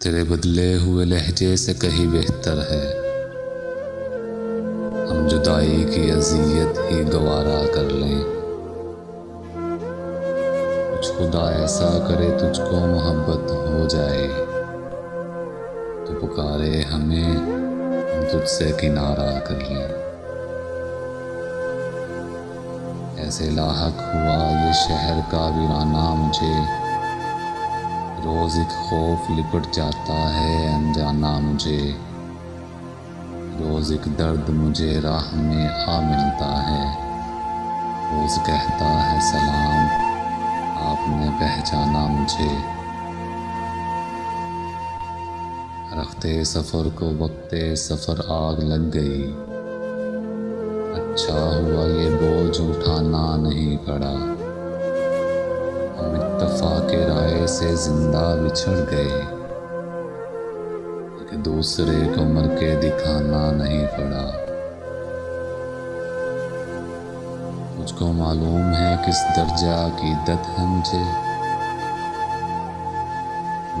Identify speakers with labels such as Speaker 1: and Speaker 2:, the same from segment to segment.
Speaker 1: تیرے بدلے ہوئے لہجے سے کہیں بہتر ہے ہم جدائی کی اذیت ہی گوارا کر لیں۔ کچھ خدا ایسا کرے تجھ کو محبت ہو جائے تو پکارے ہمیں ہم تجھ سے کنارہ کر لیں۔ ایسے لاحق ہوا یہ شہر کا ویرانہ مجھے، روز ایک خوف لپٹ جاتا ہے انجانا مجھے، روز ایک درد مجھے راہ میں آ ملتا ہے، روز کہتا ہے سلام آپ نے پہچانا مجھے۔ رختے سفر کو وقتے سفر آگ لگ گئی، اچھا ہوا یہ بوجھ اٹھانا نہیں پڑا، ہم اتفاق رائے سے زندہ بچھڑ گئے، ایک دوسرے کو مر کے دکھانا نہیں پڑا۔ مجھ کو معلوم ہے کس درجہ عقیدت ہے مجھے،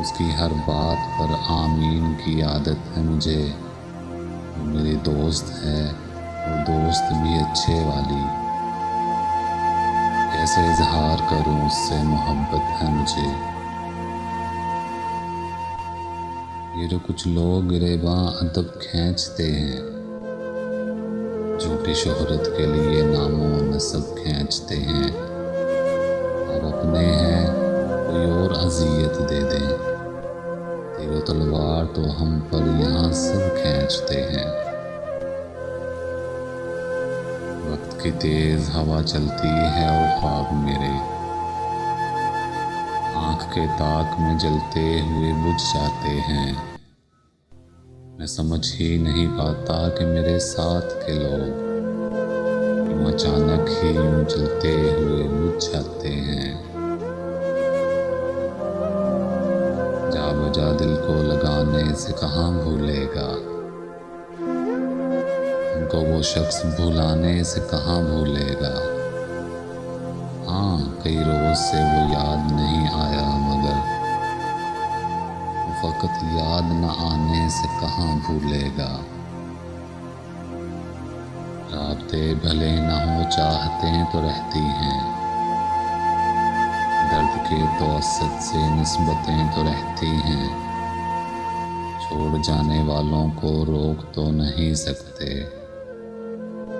Speaker 1: اس کی ہر بات پر آمین کی عادت ہے مجھے، وہ میری دوست ہے اور دوست بھی اچھے والی، کیسے اظہار کروں اس سے محبت ہے مجھے۔ یہ جو کچھ لوگ گریباں ادب کھینچتے ہیں، جھوٹی شہرت کے لیے نام و نسب کھینچتے ہیں، اب اپنے ہیں کوئی اور اذیت دے دیں، تیر و تلوار تو ہم پر یہاں سب کھینچتے ہیں۔ وقت کی تیز ہوا چلتی ہے اور خواب میرے آنکھ کے تاک میں جلتے ہوئے بجھ جاتے ہیں، میں سمجھ ہی نہیں پاتا کہ میرے ساتھ کے لوگ کیوں اچانک ہی یوں جلتے ہوئے بجھ جاتے ہیں۔ جا بجا دل کو لگانے سے کہاں بھولے گا، ہم کو وہ شخص بھلانے سے کہاں بھولے گا۔ ہاں کئی روز سے وہ یاد نہیں آیا مگر وہ فقط یاد نہ آنے سے کہاں بھولے گا۔ رابطے بھلے نہ ہو چاہتیں تو رہتی ہیں، درد کے توسط سے نسبتیں تو رہتی ہیں، چھوڑ جانے والوں کو روک تو نہیں سکتے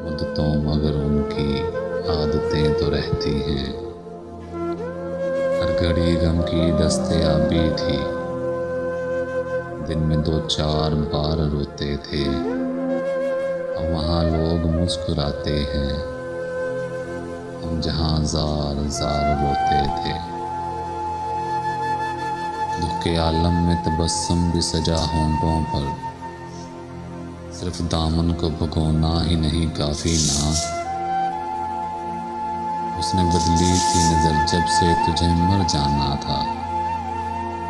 Speaker 1: مدتوں مگر ان کی عادتیں تو رہتی ہیں۔ ہر گھڑی غم کی دستیابی تھی، دن میں 2-4 بار روتے تھے، اب وہاں لوگ مسکراتے ہیں، ہم جہاں زار زار روتے تھے۔ دکھ کے عالم میں تبسم بھی سجا ہونٹوں پر، صرف دامن کو بھگونا ہی نہیں کافی نا، اس نے بدلی تھی نظر جب سے تجھے مر جانا تھا،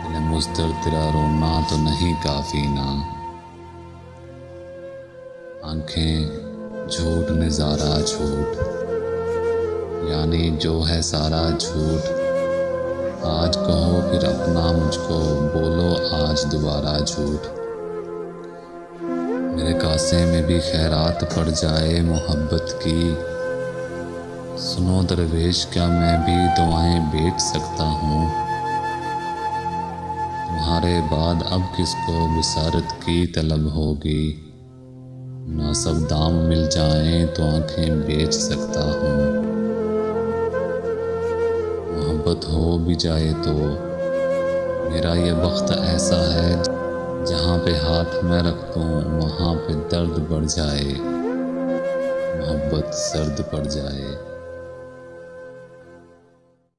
Speaker 1: دل مضطر تیرا رونا تو نہیں کافی نا۔ آنکھیں جھوٹ نظارہ جھوٹ، یعنی جو ہے سارا جھوٹ، آج کہو پھر اپنا مجھ کو بولو آج دوبارہ جھوٹ۔ میرے کاسے میں بھی خیرات پڑ جائے محبت کی، سنو درویش کیا میں بھی دعائیں بیچ سکتا ہوں، تمہارے بعد اب کس کو بصارت کی طلب ہوگی، مناسب دام مل جائیں تو آنکھیں بیچ سکتا ہوں۔ محبت ہو بھی جائے تو میرا یہ وقت ایسا ہے جہاں پہ ہاتھ میں رکھ دوں وہاں پہ درد بڑھ جائے، محبت سرد پڑ جائے۔